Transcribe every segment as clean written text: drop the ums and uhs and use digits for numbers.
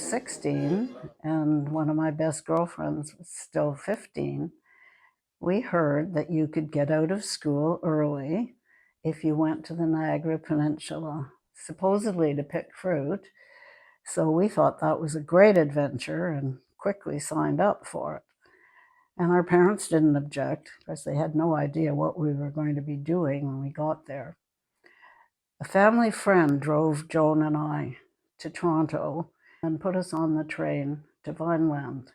16 and one of my best girlfriends was still 15, we heard that you could get out of school early if you went to the Niagara Peninsula, supposedly to pick fruit. So we thought that was a great adventure and quickly signed up for it. And our parents didn't object because they had no idea what we were going to be doing when we got there. A family friend drove Joan and I to Toronto and put us on the train to Vineland,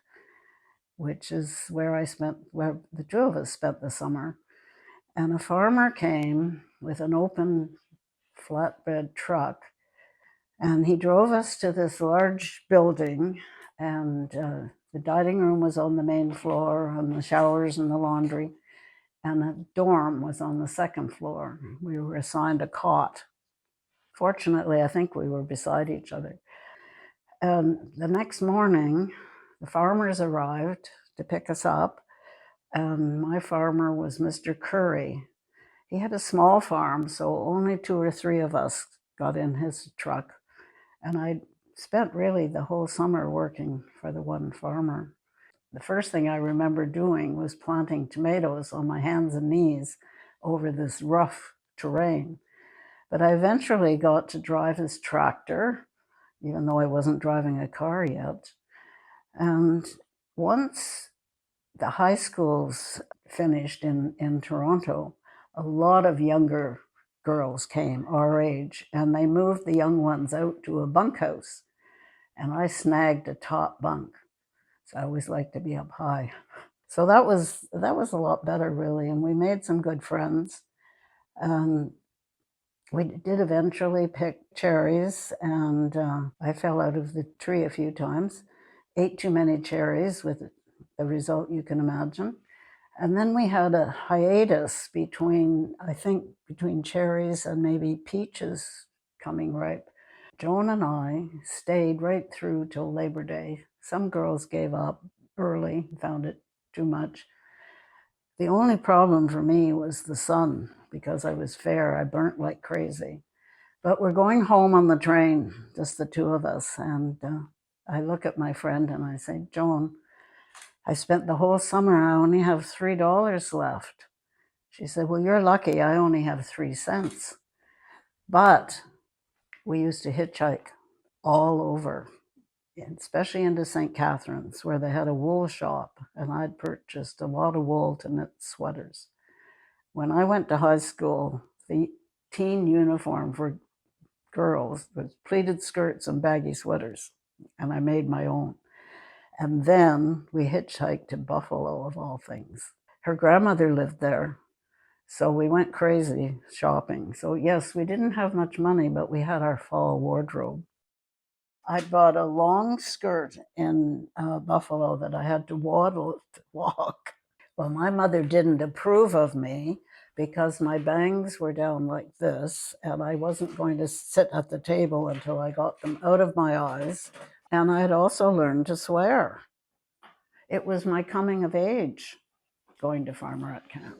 which is where the two of us spent the summer. And a farmer came with an open flatbed truck, and he drove us to this large building, and the dining room was on the main floor, and the showers and the laundry, and a dorm was on the second floor. We were assigned a cot. Fortunately, I think we were beside each other. And the next morning, the farmers arrived to pick us up, and my farmer was Mr. Curry. He had a small farm, so only 2 or 3 of us got in his truck, and I spent really the whole summer working for the one farmer. The first thing I remember doing was planting tomatoes on my hands and knees over this rough terrain. But I eventually got to drive his tractor, even though I wasn't driving a car yet. And once the high schools finished in Toronto, a lot of younger girls came our age, and they moved the young ones out to a bunkhouse. And I snagged a top bunk. So I always liked to be up high. So that was a lot better, really, and we made some good friends. We did eventually pick cherries, and I fell out of the tree a few times, ate too many cherries with the result you can imagine. And then we had a hiatus between cherries and maybe peaches coming ripe. Joan and I stayed right through till Labor Day. Some girls gave up early, found it too much. The only problem for me was the sun. Because I was fair, I burnt like crazy. But we're going home on the train, just the two of us. And I look at my friend and I say, Joan, I spent the whole summer, I only have $3 left. She said, well, you're lucky, I only have 3 cents. But we used to hitchhike all over, especially into St. Catharines, where they had a wool shop, and I'd purchased a lot of wool to knit sweaters. When I went to high school, the teen uniform for girls was pleated skirts and baggy sweaters, and I made my own. And then we hitchhiked to Buffalo, of all things. Her grandmother lived there, so we went crazy shopping. So yes, we didn't have much money, but we had our fall wardrobe. I bought a long skirt in Buffalo that I had to waddle to walk. Well, my mother didn't approve of me because my bangs were down like this, and I wasn't going to sit at the table until I got them out of my eyes. And I had also learned to swear. It was my coming of age going to Farmerette camp.